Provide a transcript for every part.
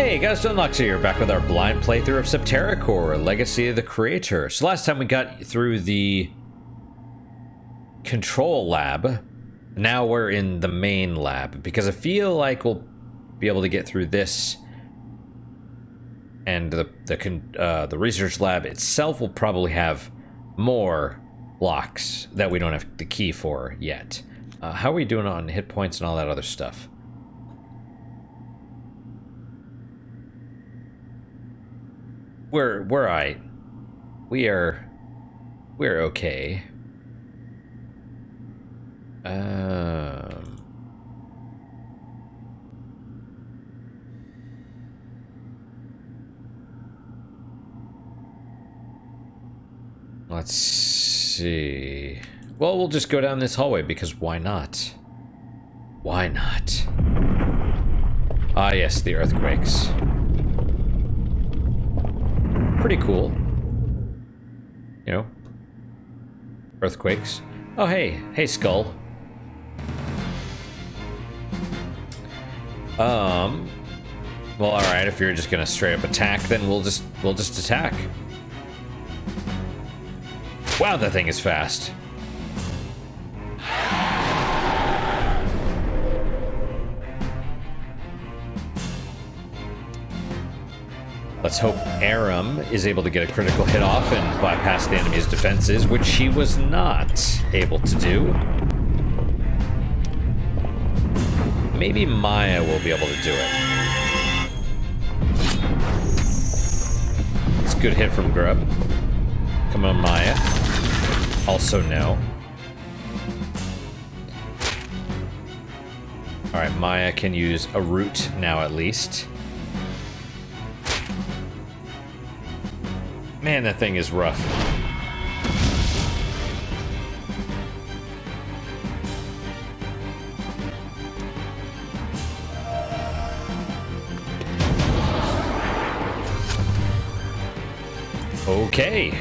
Hey guys, Dunlocks here, back with our blind playthrough of Septerra Core, Legacy of the Creator. So last time we got through the control lab. Now we're in the main lab, because I feel like we'll be able to get through this, and the research lab itself will probably have more locks that we don't have the key for yet. How are we doing on hit points and all that other stuff? We're alright. We're okay. Let's see. Well, we'll just go down this hallway because why not? Why not? Ah, yes, the earthquakes. Pretty cool. You know? Earthquakes. Oh, hey. Hey, Skull. Well, alright, if you're just gonna straight up attack, then we'll just attack. Wow, that thing is fast. Let's hope Aram is able to get a critical hit off and bypass the enemy's defenses, which she was not able to do. Maybe Maya will be able to do it. It's a good hit from Grub. Come on, Maya. Also no. Alright, Maya can use a root now at least. Man, that thing is rough. Okay.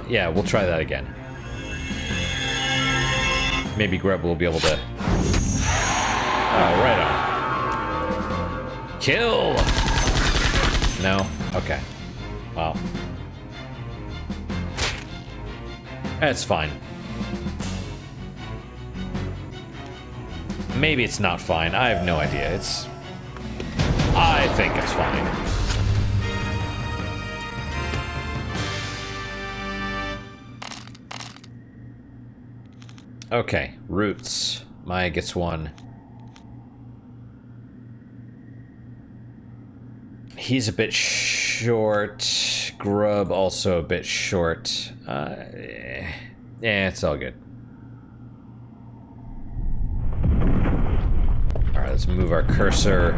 Yeah, we'll try that again. Maybe Grub will be able to... right on. Kill! No? Okay. Wow. That's fine. Maybe it's not fine. I have no idea. I think it's fine. Okay, roots. Maya gets one. He's a bit short. Grub also a bit short. Yeah, it's all good. Alright, let's move our cursor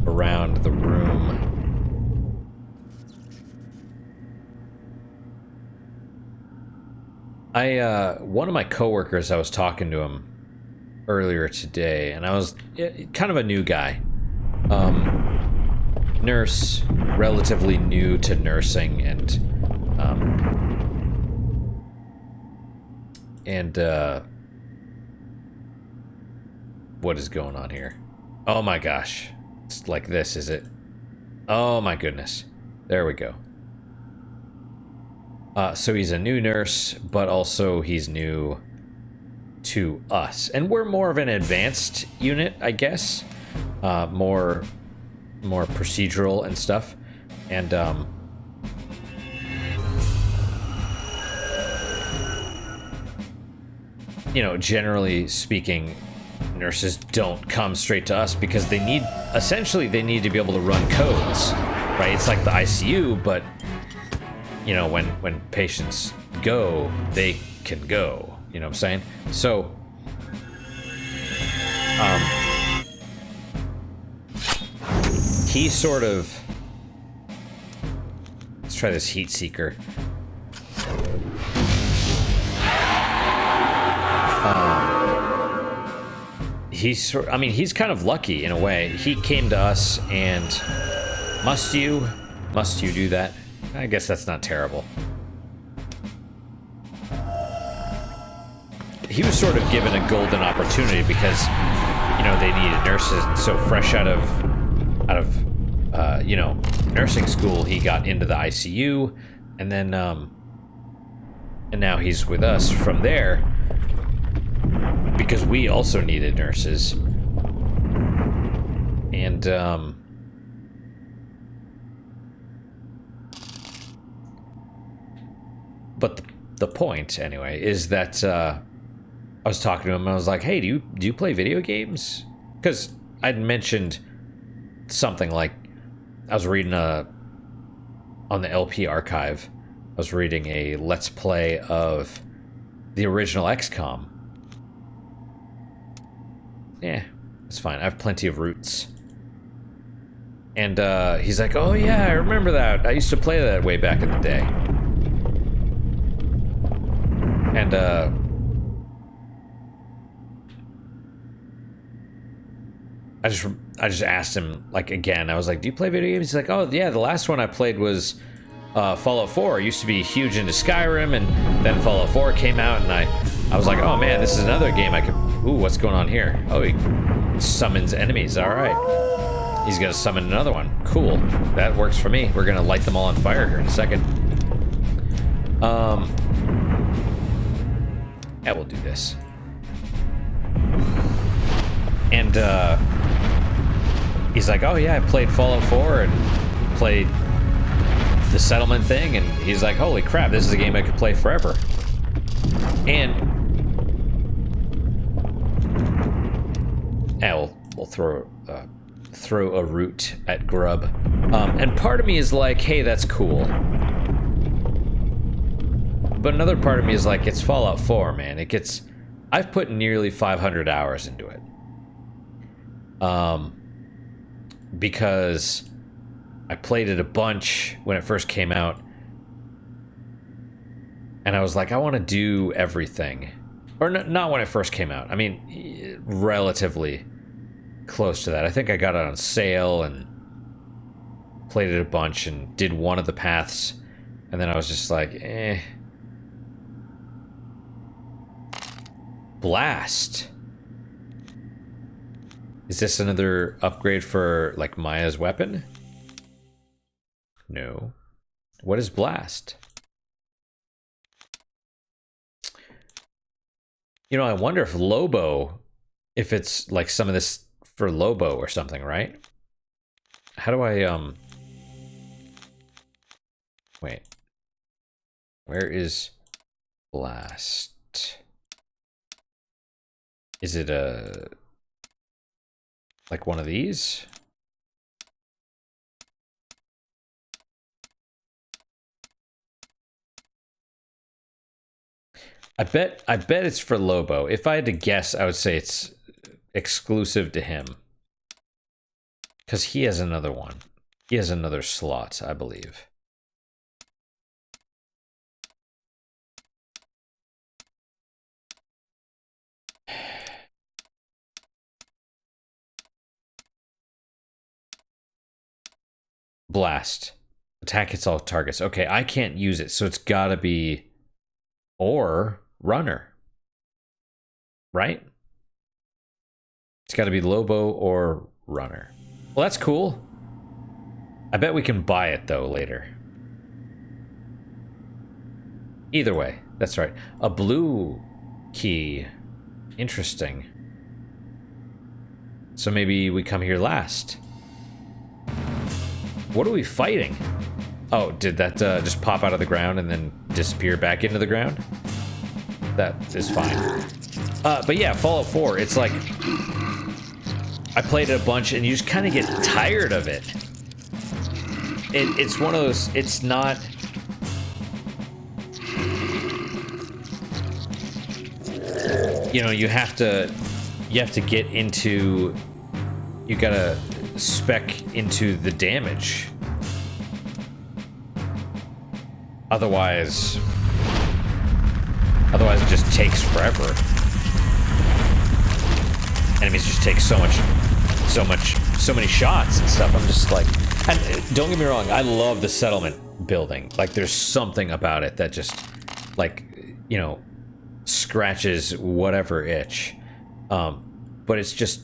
around the room. One of my coworkers, I was talking to him earlier today, and I was kind of a new guy. Nurse, relatively new to nursing, and what is going on here? Oh my gosh. It's like this, is it? Oh my goodness. There we go. So he's a new nurse, but also he's new to us. And we're more of an advanced unit, I guess. More procedural and stuff. And, you know, generally speaking, nurses don't come straight to us because they need, essentially, they need to be able to run codes, right? It's like the ICU, but, you know, when patients go, they can go, you know what I'm saying? So, he sort of... Let's try this heat seeker. I mean, he's kind of lucky in a way. He came to us and... Must you do that? I guess that's not terrible. he was sort of given a golden opportunity because, you know, they needed nurses, and so fresh out of you know, nursing school, he got into the ICU, and then and now he's with us from there because we also needed nurses. And but the point anyway is that I was talking to him and I was like, hey, do you play video games? Because I'd mentioned something like, I was reading on the LP archive, I was reading a Let's Play of the original XCOM. Yeah, it's fine. I have plenty of roots. And he's like, oh yeah, I remember that. I used to play that way back in the day. And I just asked him, like, again, I was like, do you play video games? He's like, oh yeah, the last one I played was Fallout 4. I used to be huge into Skyrim, and then Fallout 4 came out, and I was like, oh man, this is another game I could... Ooh, what's going on here? Oh, he summons enemies, alright. He's gonna summon another one. Cool, that works for me. We're gonna light them all on fire here in a second. Yeah, we'll do this. And he's like, oh yeah, I played Fallout 4 and played the settlement thing, and he's like, holy crap, this is a game I could play forever. And yeah, we'll throw a root at Grub. And part of me is like, hey, that's cool. But another part of me is like, it's Fallout 4, man. I've put nearly 500 hours into it. Because I played it a bunch when it first came out, and I was like, I want to do everything. Or not when it first came out. I mean, relatively close to that. I think I got it on sale and played it a bunch and did one of the paths, and then I was just like, eh. Blast. Is this another upgrade for, like, Maya's weapon? No. What is Blast? You know, I wonder if Lobo, if it's, like, some of this for Lobo or something, right? How do I, wait. Where is Blast? Is it a... like one of these? I bet it's for Lobo. If I had to guess, I would say it's exclusive to him. Because he has another one. He has another slot, I believe. Blast. Attack hits all targets. Okay, I can't use it, so it's gotta be... or Runner. Right? It's gotta be Lobo or Runner. Well, that's cool. I bet we can buy it, though, later. Either way, that's right. A blue key. Interesting. So maybe we come here last. What are we fighting? Oh, did that just pop out of the ground and then disappear back into the ground? That is fine. But yeah, Fallout 4, it's like... I played it a bunch and you just kind of get tired of it. It's one of those... It's not... You know, you have to get into... You gotta spec into the damage. Otherwise it just takes forever. Enemies just take so many shots and stuff. I'm just like, and don't get me wrong, I love the settlement building. Like, there's something about it that just, like, you know, scratches whatever itch. But it's just,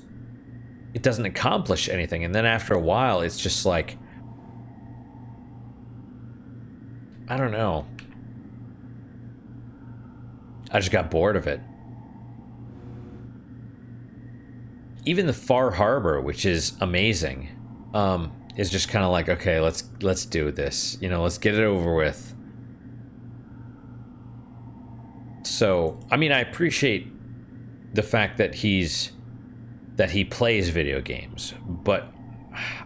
it doesn't accomplish anything. And then after a while, it's just like, I don't know. I just got bored of it. Even the Far Harbor, which is amazing, is just kind of like, okay, let's do this. You know, let's get it over with. So, I mean, I appreciate the fact that he plays video games, but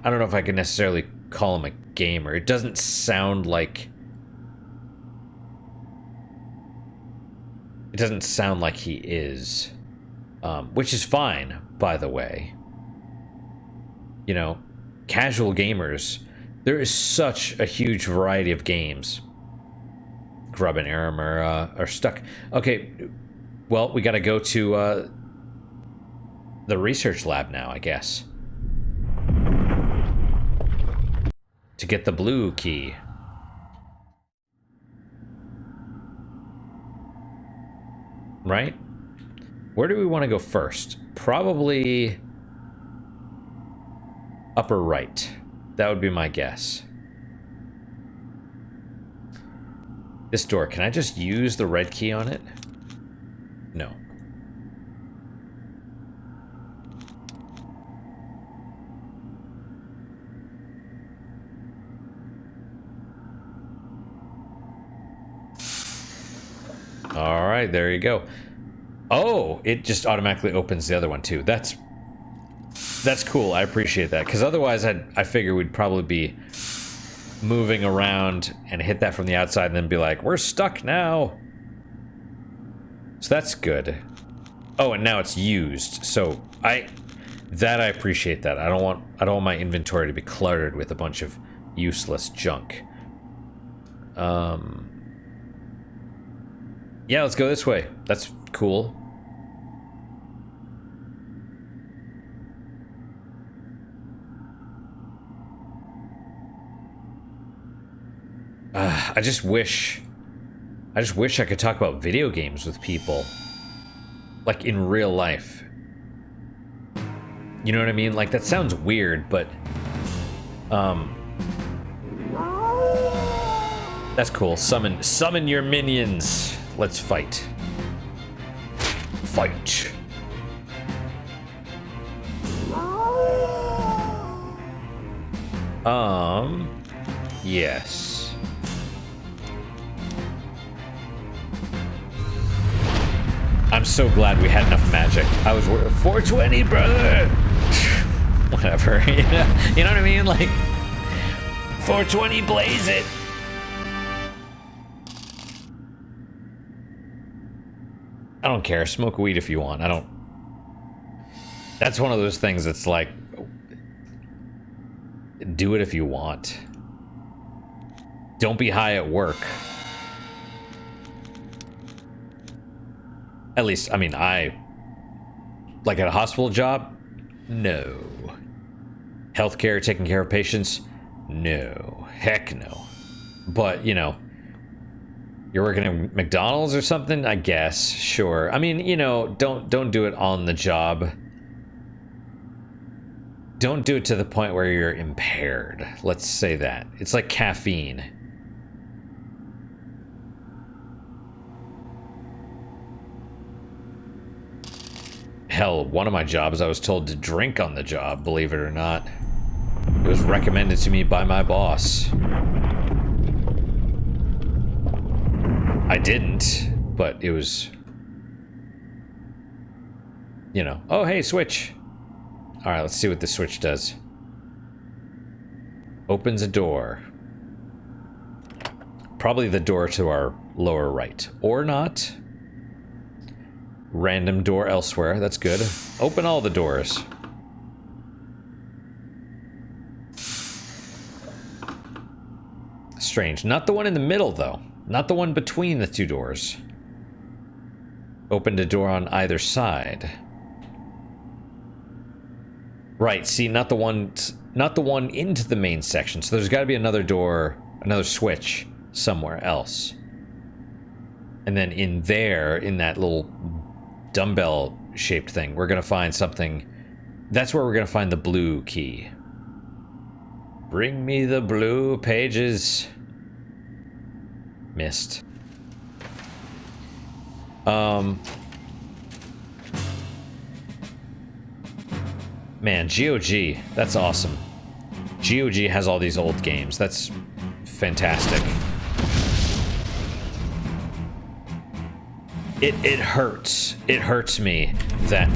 I don't know if I could necessarily call him a gamer. It doesn't sound like he is, which is fine, by the way. You know, casual gamers, there is such a huge variety of games. Grub and Aram are stuck. Okay, well, we gotta go to the research lab now, I guess, to get the blue key. Right? Where do we want to go first? Probably upper right. That would be my guess. This door, can I just use the red key on it? No. All right, there you go. Oh, it just automatically opens the other one too. That's cool. I appreciate that, because otherwise I figure we'd probably be moving around and hit that from the outside and then be like, we're stuck now. So that's good. Oh, and now it's used. So I appreciate that. I don't want my inventory to be cluttered with a bunch of useless junk. Yeah, let's go this way. That's cool. I just wish I could talk about video games with people. Like in real life. You know what I mean? Like, that sounds weird, but that's cool. Summon your minions. Let's fight. Fight. Yes. I'm so glad we had enough magic. I was 420, brother. Whatever, you know what I mean? Like, 420, blaze it. I don't care. Smoke weed if you want. I don't. That's one of those things that's like, do it if you want. Don't be high at work. At least, I mean, like at a hospital job? No. Healthcare, taking care of patients? No. Heck no. But, you know, you're working at McDonald's or something? I guess, sure. I mean, you know, don't do it on the job. Don't do it to the point where you're impaired. Let's say that. It's like caffeine. Hell, one of my jobs I was told to drink on the job, believe it or not. It was recommended to me by my boss. I didn't, but it was, you know. Oh, hey, switch. All right, let's see what the switch does. Opens a door. Probably the door to our lower right. Or not. Random door elsewhere. That's good. Open all the doors. Strange. Not the one in the middle, though. Not the one between the two doors. Opened a door on either side. Right, see, not the one into the main section. So there's got to be another door, another switch somewhere else. And then in there, in that little dumbbell shaped thing, we're gonna find something. That's where we're gonna find the blue key. Bring me the blue pages. Missed. Man, GOG, that's awesome. GOG has all these old games. That's fantastic. It hurts. It hurts me that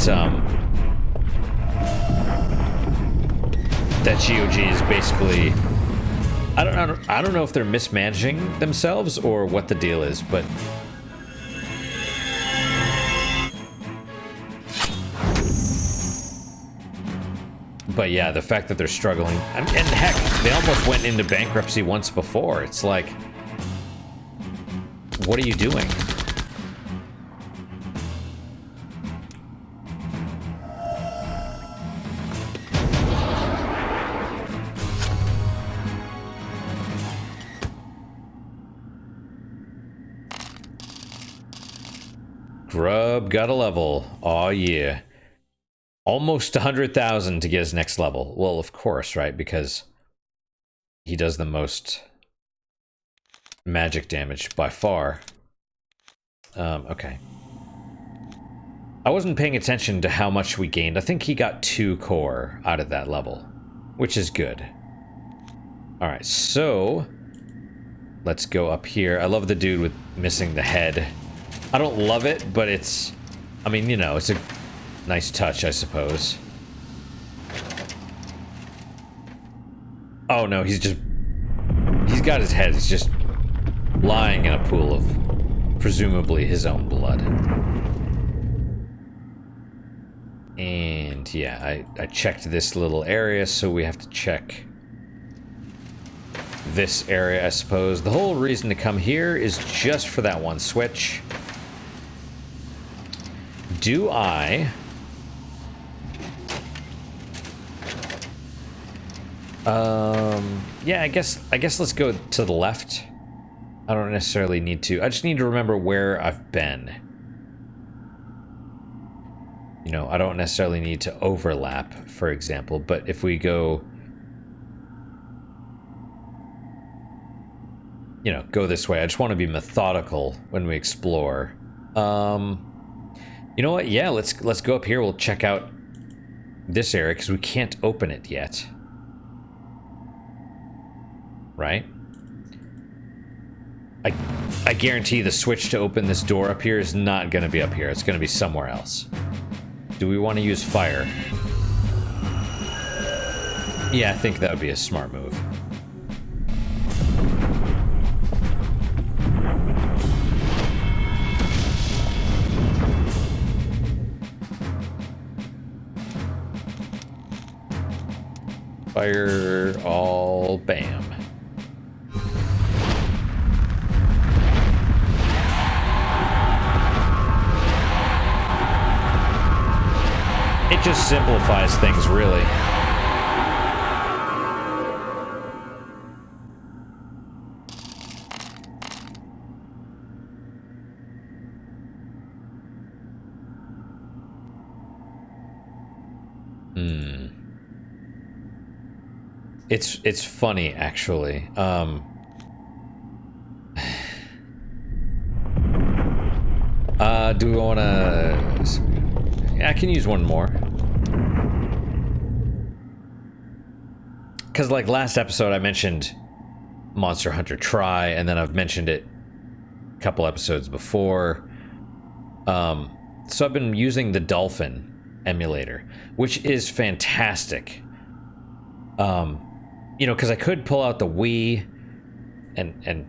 that GOG is basically, I don't know if they're mismanaging themselves or what the deal is, but yeah, the fact that they're struggling, and heck, they almost went into bankruptcy once before. It's like, what are you doing? Grub got a level. Aw, yeah. Almost 100,000 to get his next level. Well, of course, right? Because he does the most magic damage by far. Okay. I wasn't paying attention to how much we gained. I think he got 2 core out of that level, which is good. Alright, so let's go up here. I love the dude with missing the head. I don't love it, but it's, I mean, you know, it's a nice touch, I suppose. Oh no, he's got his head. He's just lying in a pool of presumably his own blood. And yeah, I checked this little area, so we have to check this area, I suppose. The whole reason to come here is just for that one switch. Do I... yeah, I guess let's go to the left. I don't necessarily need to. I just need to remember where I've been. You know, I don't necessarily need to overlap, for example, but if we go... You know, go this way. I just want to be methodical when we explore. You know what? Yeah, let's go up here. We'll check out this area, because we can't open it yet. Right? I guarantee the switch to open this door up here is not going to be up here. It's going to be somewhere else. Do we want to use fire? Yeah, I think that would be a smart move. Fire all bam. It just simplifies things, really. It's funny, actually. Do we want to... I can use one more. Because, like, last episode I mentioned Monster Hunter Tri, and then I've mentioned it a couple episodes before. So I've been using the Dolphin emulator, which is fantastic. You know, because I could pull out the Wii and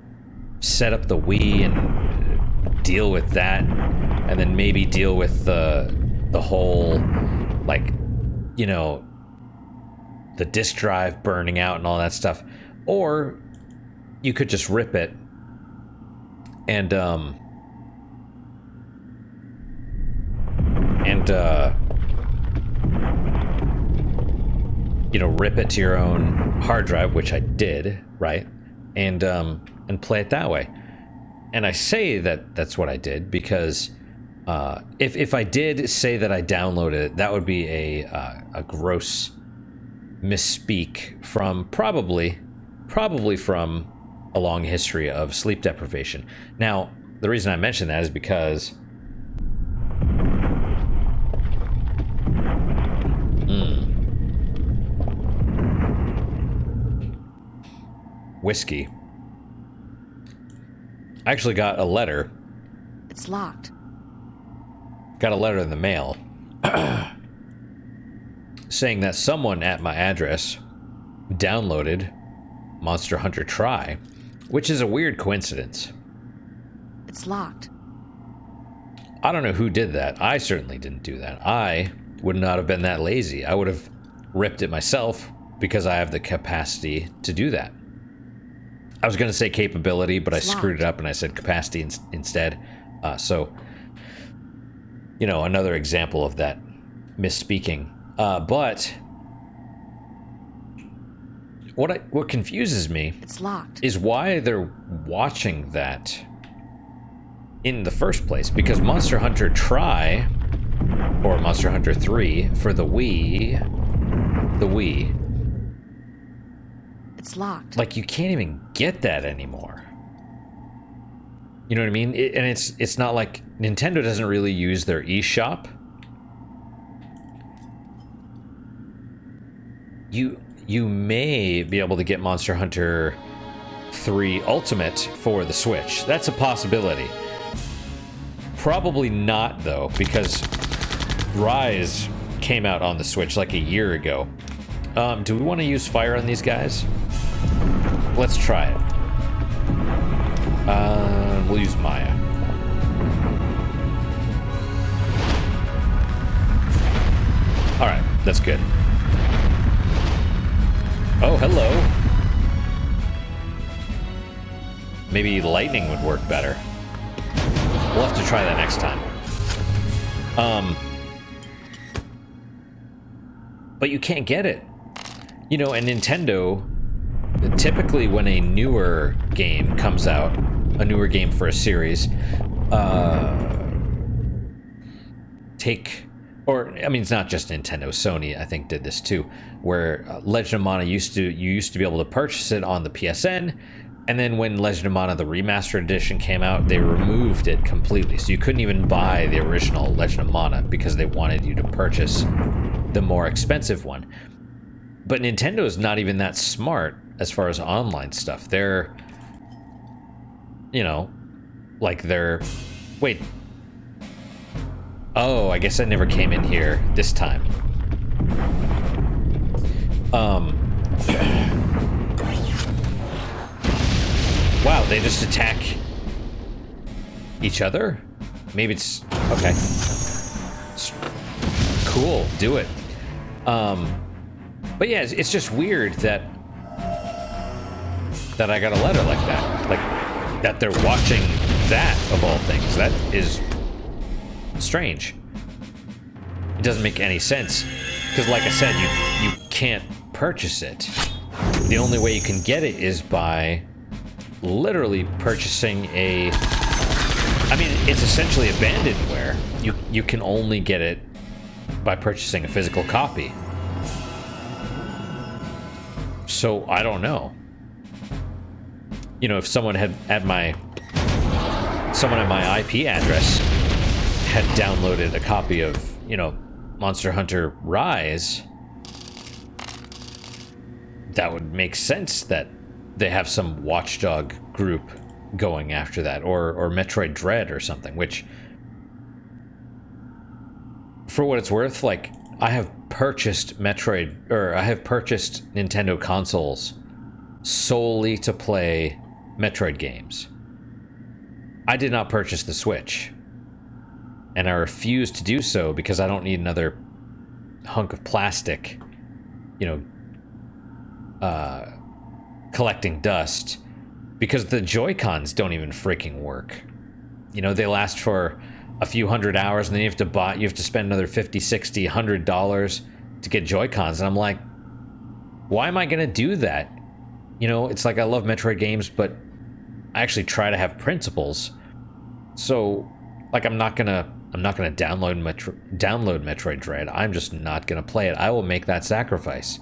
set up the Wii and deal with that, and then maybe deal with the whole, like, you know, the disk drive burning out and all that stuff. Or you could just rip it and you know, rip it to your own hard drive, which I did, right? And play it that way. And I say that that's what I did because if I did say that I downloaded it, that would be a gross misspeak from probably from a long history of sleep deprivation. Now, the reason I mention that is because whiskey. I actually got a letter. It's locked. Got a letter in the mail saying that someone at my address downloaded Monster Hunter Tri, which is a weird coincidence. It's locked. I don't know who did that. I certainly didn't do that. I would not have been that lazy. I would have ripped it myself because I have the capacity to do that. I was going to say capability, but I screwed it up and I said capacity instead. So, you know, another example of that misspeaking. But what confuses me is why they're watching that in the first place. Because Monster Hunter Tri, or Monster Hunter 3 for the Wii, it's locked. Like, you can't even get that anymore. You know what I mean? And it's not like Nintendo doesn't really use their eShop. You may be able to get Monster Hunter 3 Ultimate for the Switch. That's a possibility. Probably not, though, because Rise came out on the Switch like a year ago. Do we want to use fire on these guys? Let's try it. We'll use Maya. Alright, that's good. Oh, hello. Maybe lightning would work better. We'll have to try that next time. But you can't get it. You know, and Nintendo, typically when a newer game comes out, a newer game for a series, it's not just Nintendo, Sony I think did this too, where Legend of Mana you used to be able to purchase it on the PSN, and then when Legend of Mana the remastered edition came out, they removed it completely, so you couldn't even buy the original Legend of Mana because they wanted you to purchase the more expensive one. But Nintendo is not even that smart as far as online stuff. They're, you know, like wait. Oh, I guess I never came in here this time. Wow, they just attack each other? Maybe it's... okay. Cool, do it. But yeah, it's just weird that I got a letter like that. Like, that they're watching that, of all things. That is strange. It doesn't make any sense. Because like I said, you can't purchase it. The only way you can get it is by literally purchasing a... I mean, it's essentially abandonware. You can only get it by purchasing a physical copy. So, I don't know. You know, if someone at my IP address had downloaded a copy of, you know, Monster Hunter Rise, that would make sense that they have some watchdog group going after that, or Metroid Dread or something, which, for what it's worth, like, I have purchased Nintendo consoles solely to play Metroid games. I did not purchase the Switch, and I refuse to do so because I don't need another hunk of plastic, you know, collecting dust, because the Joy-Cons don't even freaking work. You know, they last for a few hundred hours, and then you have to spend another $50, $60, $100 to get Joy-Cons, and I'm like, why am I gonna do that? You know, it's like, I love Metroid games, but I actually try to have principles. So, like, I'm not gonna download Metroid Dread. I'm just not gonna play it. I will make that sacrifice.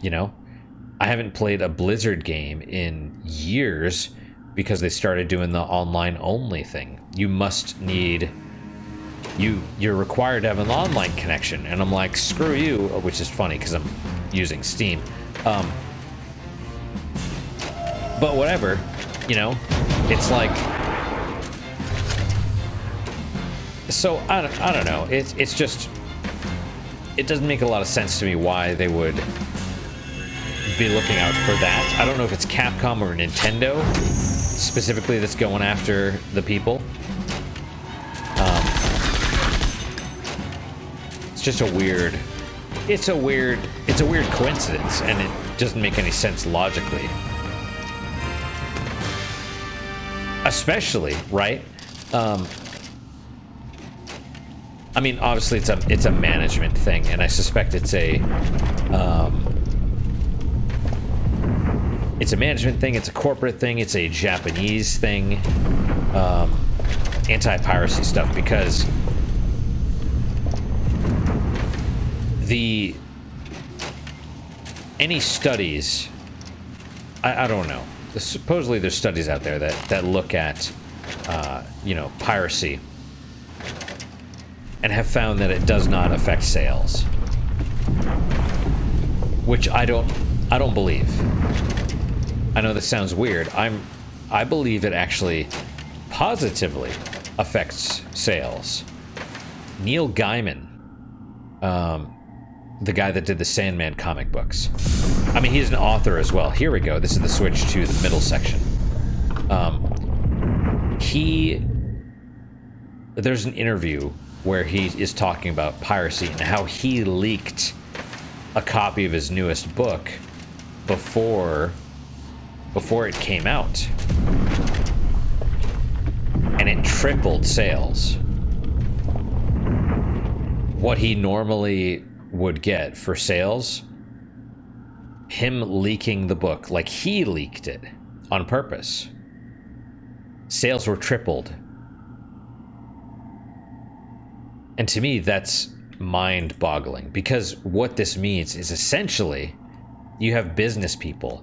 You know, I haven't played a Blizzard game in years because they started doing the online only thing. You're required to have an online connection, and I'm like, screw you, which is funny because I'm using Steam. But whatever, you know, it's like, so I don't know. It's just, it doesn't make a lot of sense to me why they would be looking out for that. I don't know if it's Capcom or Nintendo specifically that's going after the people. It's just a weird coincidence, and it doesn't make any sense logically. Especially, right? I mean, obviously it's a management thing, and I suspect it's a management thing, it's a corporate thing, it's a Japanese thing, anti-piracy stuff, because any studies, I don't know. Supposedly there's studies out there that look at, you know, piracy and have found that it does not affect sales, which I don't believe. I know this sounds weird. I believe it actually positively affects sales. Neil Gaiman, the guy that did the Sandman comic books. I mean, he's an author as well. Here we go. This is the switch to the middle section. There's an interview where he is talking about piracy and how he leaked a copy of his newest book before it came out. And it tripled sales. What he normally would get for sales, him leaking the book, like he leaked it on purpose, sales were tripled. And to me, that's mind-boggling, because what this means is essentially you have business people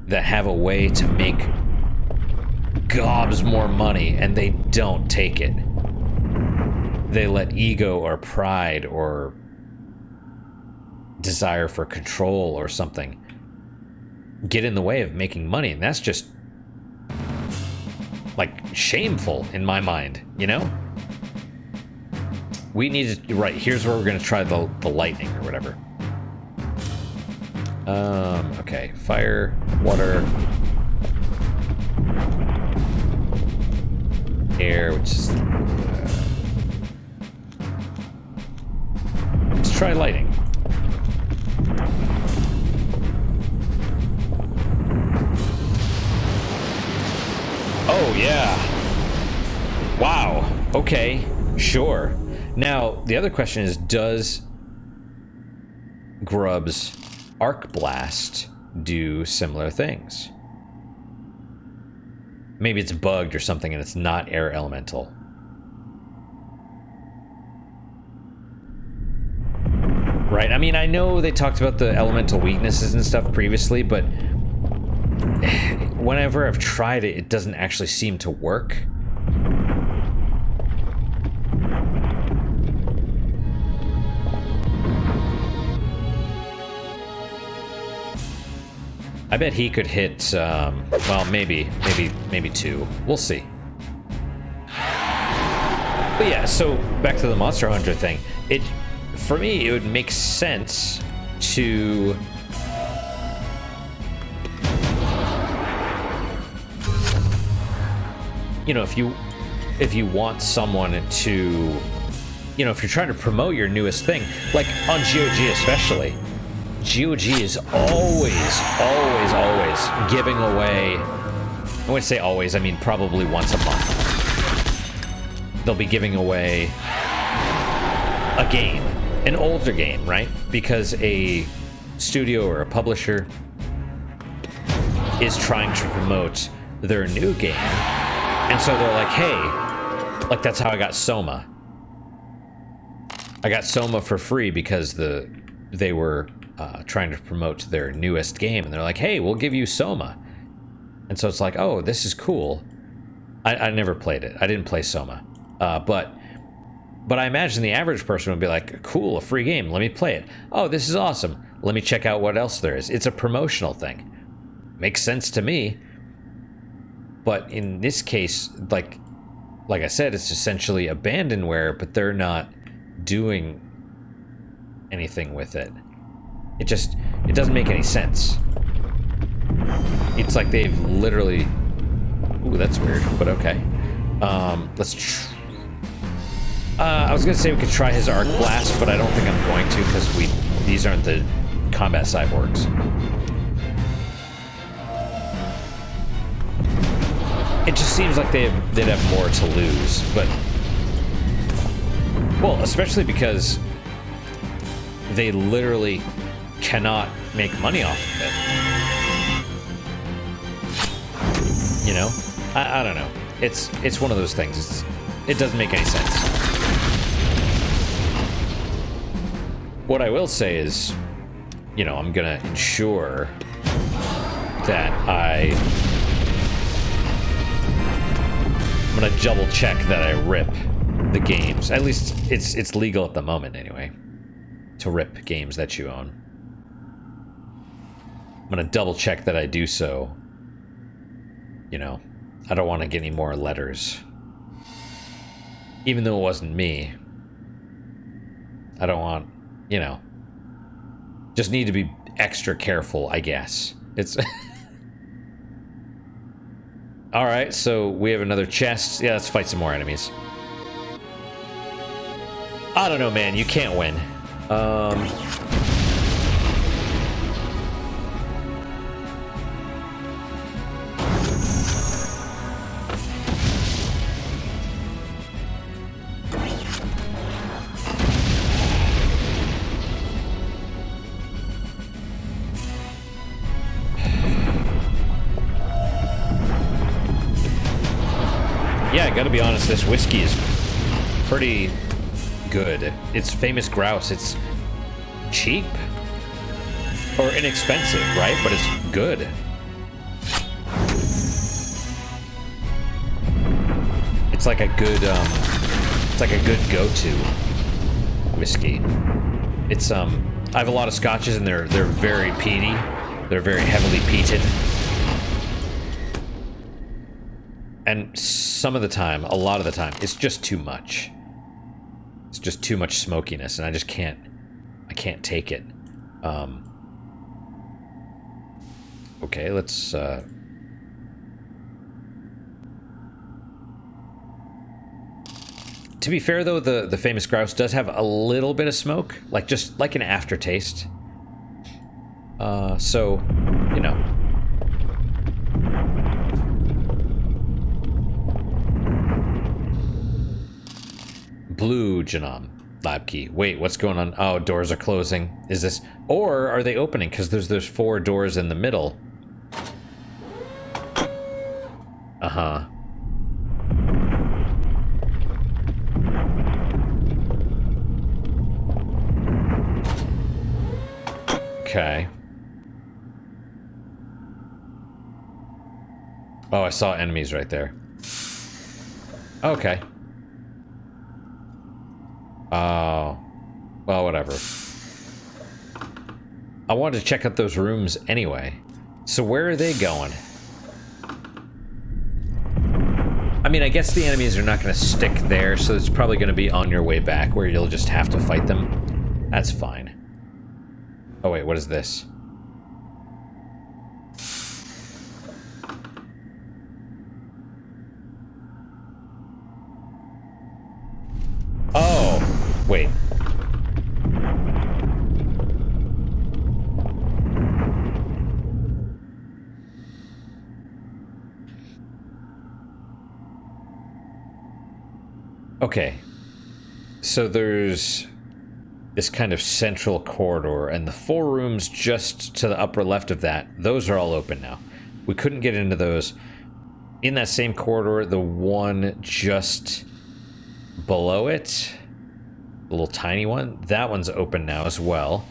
that have a way to make gobs more money, and they don't take it. They let ego or pride or desire for control or something get in the way of making money, and that's just like shameful in my mind, you know? We need to, right, here's where we're gonna try the lightning or whatever. Okay, fire, water, air, which is let's try lighting. Oh, yeah. Wow. Okay. Sure. Now, the other question is, does Grub's Arc Blast do similar things? Maybe it's bugged or something and it's not air elemental. Right? I mean, I know they talked about the elemental weaknesses and stuff previously, but whenever I've tried it, it doesn't actually seem to work. I bet he could hit, well, maybe two. We'll see. But yeah, so back to the Monster Hunter thing. For me, it would make sense to if you want someone to, if you're trying to promote your newest thing, like on GOG especially, GOG is always giving away, I wouldn't say always, I mean probably once a month, they'll be giving away a game, an older game, right? Because a studio or a publisher is trying to promote their new game. And so they're like, hey, like that's how I got Soma. I got Soma for free because they were trying to promote their newest game, and they're like, hey, we'll give you Soma. And so it's like, oh, this is cool. I never played it. I didn't play Soma. But I imagine the average person would be like, cool, a free game. Let me play it. Oh, this is awesome. Let me check out what else there is. It's a promotional thing. Makes sense to me. But in this case, like I said, it's essentially abandonware, but they're not doing anything with it. It doesn't make any sense. It's like they've literally... Ooh, that's weird, but okay. Let's... I was gonna say we could try his arc blast, but I don't think I'm going to, because these aren't the combat cyborgs. It just seems like they'd have more to lose, but... Well, especially because they literally cannot make money off of it. You know? I don't know. It's one of those things. It doesn't make any sense. What I will say is, you know, I'm gonna ensure that I'm gonna double check that I rip the games. At least it's legal at the moment anyway, to rip games that you own. I'm gonna double check that I do so. You know, I don't want to get any more letters. Even though it wasn't me. I don't want, you know, just need to be extra careful, I guess. It's... Alright, so we have another chest. Yeah, let's fight some more enemies. I don't know, man. You can't win. Yeah, I gotta be honest, this whiskey is pretty good. It's famous grouse. It's cheap or inexpensive, right? But it's good. It's like a good go-to whiskey. It's I have a lot of scotches and they're very peaty. They're very heavily peated. And some of the time, a lot of the time, it's just too much. It's just too much smokiness, and I can't take it. Okay, let's, To be fair, though, the famous grouse does have a little bit of smoke, like just like an aftertaste. So, you know. Blue Janam lab key. Wait, what's going on? Oh, doors are closing. Is this... Or are they opening? Because there's 4 doors in the middle. Uh-huh. Okay. Oh, I saw enemies right there. Okay. Oh, well, whatever. I wanted to check out those rooms anyway. So where are they going? I mean, I guess the enemies are not going to stick there, so it's probably going to be on your way back where you'll just have to fight them. That's fine. Oh, wait, what is this? Oh, wait. Okay. So there's this kind of central corridor, and the 4 rooms just to the upper left of that, those are all open now. We couldn't get into those. in that same corridor, the one just below it, the little tiny one, that one's open now as well.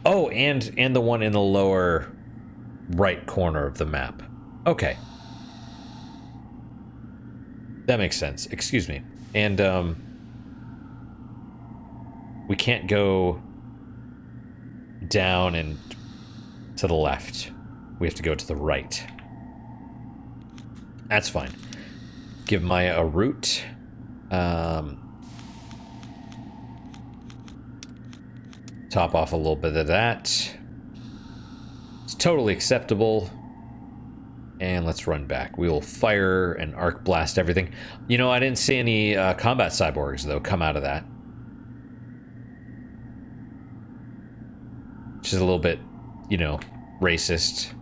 Oh, and the one in the lower right corner of the map. Okay. That makes sense. Excuse me. And we can't go down and to the left. We have to go to the right. That's fine. Give Maya a route. Top off a little bit of that. It's totally acceptable. And let's run back. We will fire and arc blast everything. You know, I didn't see any combat cyborgs, though, come out of that. Which is a little bit, you know, racist.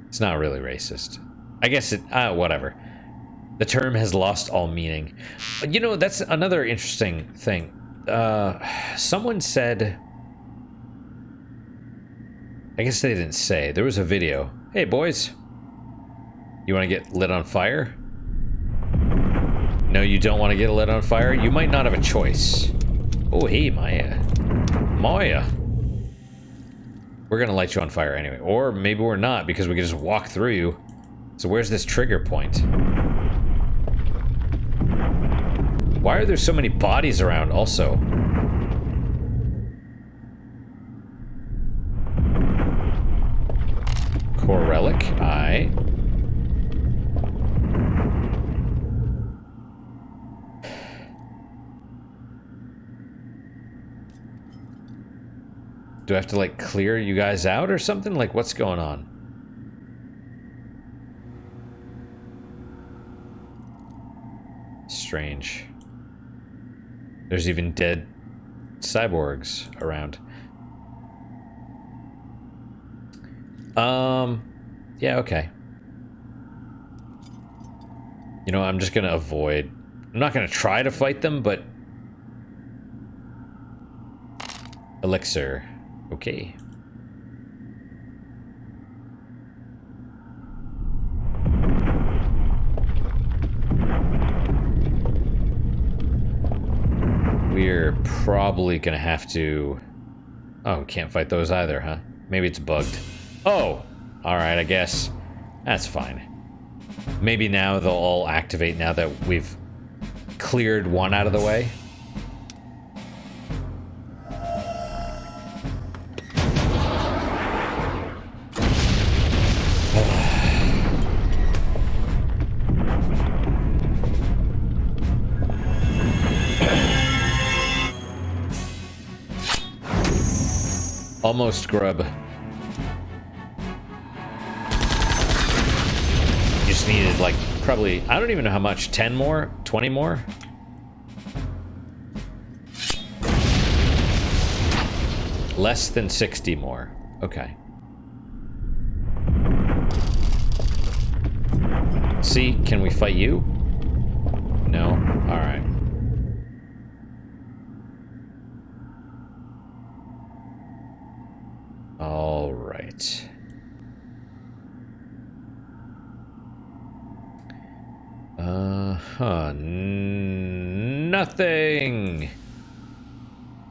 It's not really racist. I guess it, whatever. The term has lost all meaning. You know, that's another interesting thing. Someone said... I guess they didn't say. There was a video. Hey, boys. You want to get lit on fire? No, you don't want to get lit on fire? You might not have a choice. Oh, hey, Maya. Maya. We're going to light you on fire anyway. Or maybe we're not, because we can just walk through you. So where's this trigger point? Why are there so many bodies around also? Core relic, aye. Do I have to, like, clear you guys out or something? Like, what's going on? Strange. There's even dead cyborgs around. Yeah, okay. You know, I'm just gonna avoid... I'm not gonna try to fight them, but... Elixir. Okay. We're probably gonna have to... Oh, we can't fight those either, huh? Maybe it's bugged. Oh! Alright, I guess. That's fine. Maybe now they'll all activate now that we've cleared one out of the way. Almost grub. Just needed, like, probably, I don't even know how much, 10 more? 20 more? Less than 60 more. Okay. See, can we fight you? No? Alright. All right. Nothing.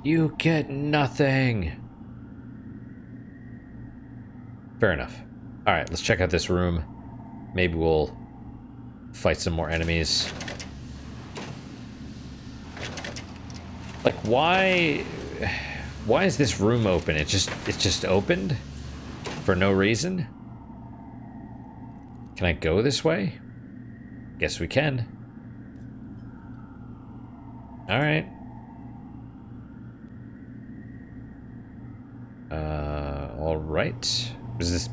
You get nothing. Fair enough. All right, let's check out this room. Maybe we'll fight some more enemies. Like, why is this room open? It just opened for no reason? Can I go this way? Guess we can. All right. All right. Is this?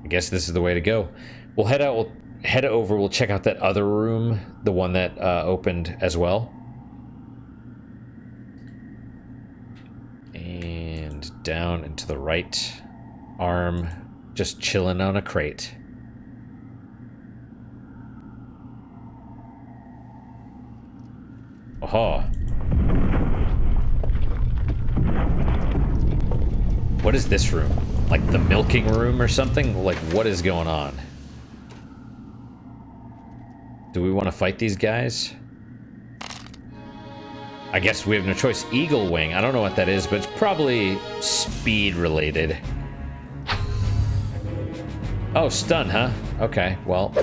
I guess this is the way to go. We'll head out. We'll head over. We'll check out that other room, the one that opened as well. And down and to the right. Arm just chilling on a crate. Oh. What is this room? Like the milking room or something? Like, what is going on? Do we want to fight these guys? I guess we have no choice. Eagle Wing. I don't know what that is, but it's probably speed related. Oh, stun, huh? Okay, well,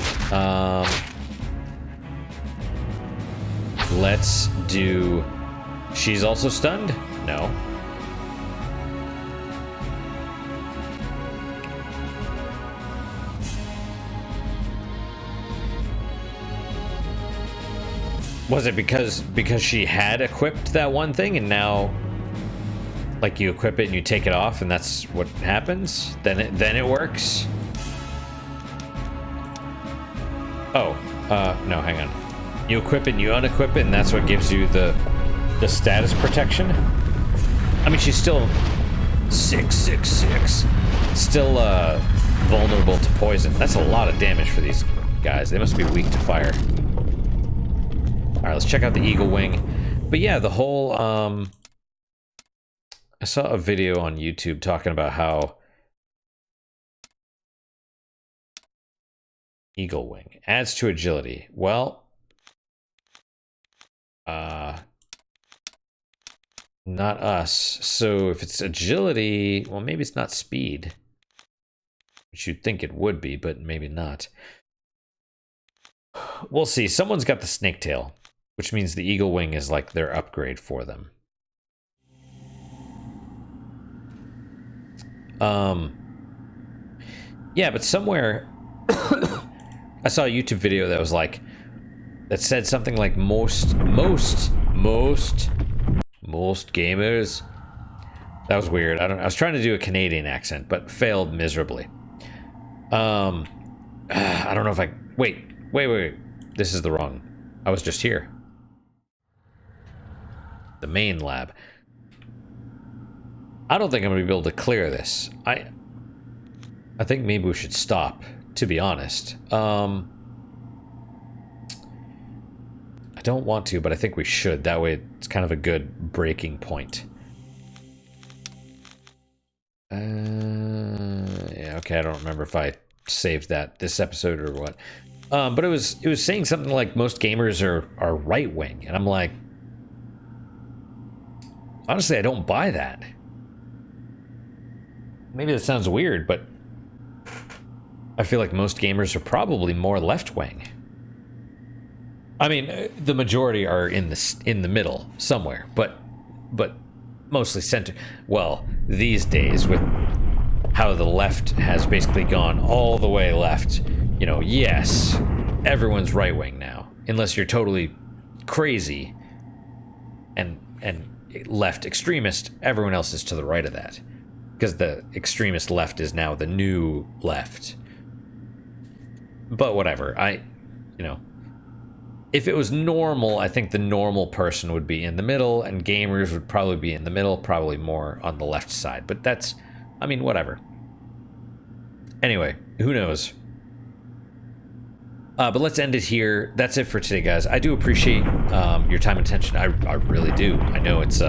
let's do... She's also stunned? No. Was it because she had equipped that one thing and now, like, you equip it and you take it off and that's what happens? Then it works? Oh, no, hang on. You equip it and you unequip it and that's what gives you the status protection? I mean, she's still 666. Still vulnerable to poison. That's a lot of damage for these guys. They must be weak to fire. Alright, let's check out the Eagle Wing. But yeah, the whole, I saw a video on YouTube talking about how Eagle Wing adds to agility. Well, not us. So if it's agility, well, maybe it's not speed. Which you'd think it would be, but maybe not. We'll see. Someone's got the snake tail, which means the Eagle Wing is like their upgrade for them. Yeah, but somewhere I saw a YouTube video that was like, that said something like most gamers. That was weird. I was trying to do a Canadian accent, but failed miserably. I don't know if I... Wait. This is the wrong... I was just here. The main lab. I don't think I'm going to be able to clear this. I think maybe we should stop, to be honest. I don't want to, but I think we should. That way it's kind of a good breaking point. Yeah, okay, I don't remember if I saved that this episode or what. But it was saying something like most gamers are right wing, and I'm like, honestly, I don't buy that. Maybe that sounds weird, but I feel like most gamers are probably more left wing. I mean, the majority are in the middle somewhere, but mostly center. Well, these days with how the left has basically gone all the way left, you know, yes, everyone's right wing now, unless you're totally crazy and left extremist. Everyone else is to the right of that, because the extremist left is now the new left. But whatever, you know, if it was normal, I think the normal person would be in the middle, and gamers would probably be in the middle, probably more on the left side. But that's, I mean, whatever. Anyway, who knows? But let's end it here. That's it for today, guys. I do appreciate your time and attention. I really do. I know it's,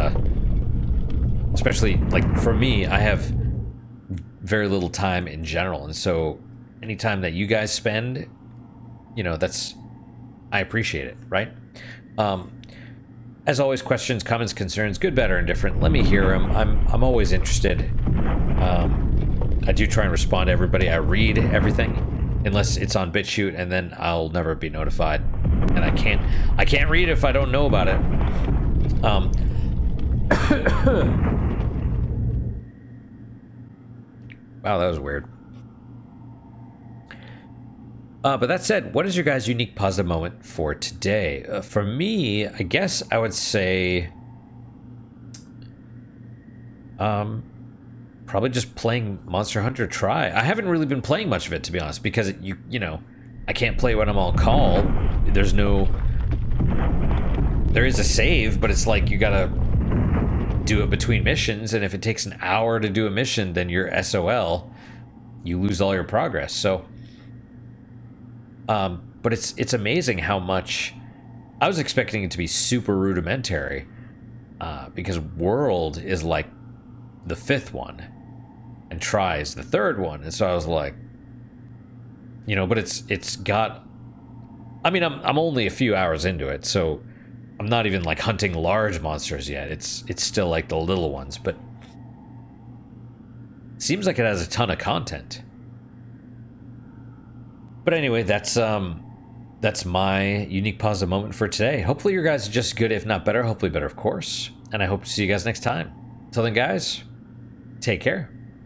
especially, like, for me, I have very little time in general. And so any time that you guys spend, you know, I appreciate it, right? As always, questions, comments, concerns, good, bad, or indifferent, let me hear them. I'm always interested. I do try and respond to everybody. I read everything, unless it's on BitChute, and then I'll never be notified. And I can't read if I don't know about it. Wow, that was weird. But that said, what is your guys' unique positive moment for today? For me, I guess I would say, probably just playing Monster Hunter Tri. I haven't really been playing much of it, to be honest, because you know, I can't play when I'm on call. There is a save, but it's like you gotta do it between missions, and if it takes an hour to do a mission, then you're SOL. You lose all your progress. So, but it's amazing how much I was expecting it to be super rudimentary, because World is like the 5th one, and tries the third one. And so I was like, you know, but it's got, I mean, I'm only a few hours into it, so I'm not even like hunting large monsters yet. It's still like the little ones, but it seems like it has a ton of content. But anyway, that's my unique positive moment for today. Hopefully your guys are just good, if not better. Hopefully better, of course. And I hope to see you guys next time. Until then, guys, take care.